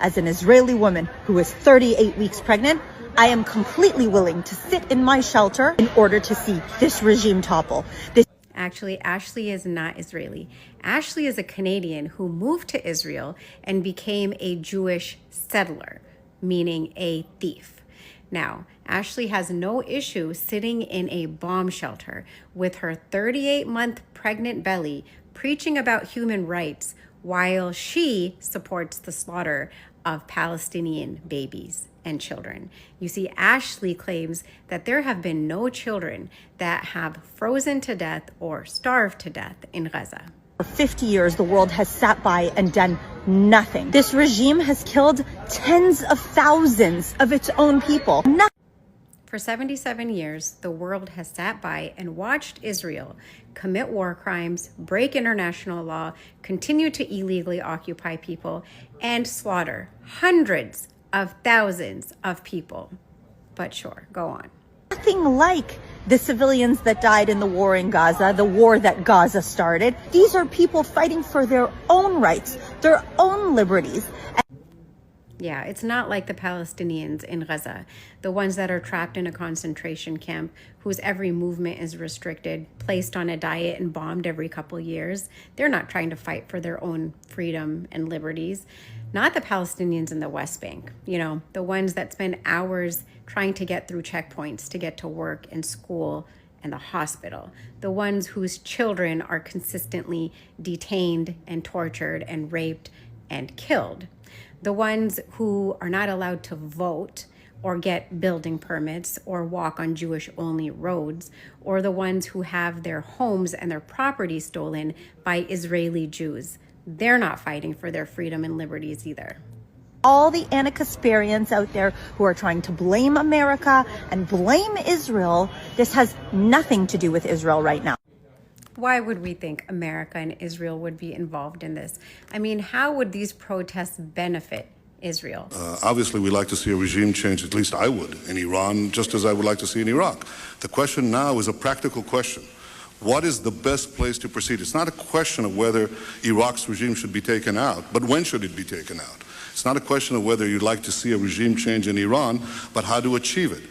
as an Israeli woman who is 38 weeks pregnant, I am completely willing to sit in my shelter in order to see this regime topple. Actually, Ashley is not Israeli. Ashley is a Canadian who moved to Israel and became a Jewish settler, meaning a thief. Now, Ashley has no issue sitting in a bomb shelter with her 38-month pregnant belly preaching about human rights while she supports the slaughter of Palestinian babies and children. You see, Ashley claims that there have been no children that have frozen to death or starved to death in Gaza. For 50 years, the world has sat by and done nothing. This regime has killed tens of thousands of its own people. For 77 years, the world has sat by and watched Israel commit war crimes, break international law, continue to illegally occupy people, and slaughter hundreds of thousands of people. But sure, go on. Nothing like the civilians that died in the war in Gaza, the war that Gaza started. These are people fighting for their own rights, their own liberties. Yeah, it's not like the Palestinians in Gaza, the ones that are trapped in a concentration camp, whose every movement is restricted, placed on a diet and bombed every couple years. They're not trying to fight for their own freedom and liberties. Not the Palestinians in the West Bank, the ones that spend hours trying to get through checkpoints to get to work and school and the hospital. The ones whose children are consistently detained and tortured and raped and killed. The ones who are not allowed to vote or get building permits or walk on Jewish-only roads, or the ones who have their homes and their property stolen by Israeli Jews. They're not fighting for their freedom and liberties either. All the Anarchasperians out there who are trying to blame America and blame Israel, this has nothing to do with Israel right now. Why would we think America and Israel would be involved in this? I mean, how would these protests benefit Israel? Obviously, we'd like to see a regime change, at least I would, in Iran, just as I would like to see in Iraq. The question now is a practical question. What is the best place to proceed? It's not a question of whether Iraq's regime should be taken out, but when should it be taken out? It's not a question of whether you'd like to see a regime change in Iran, but how to achieve it.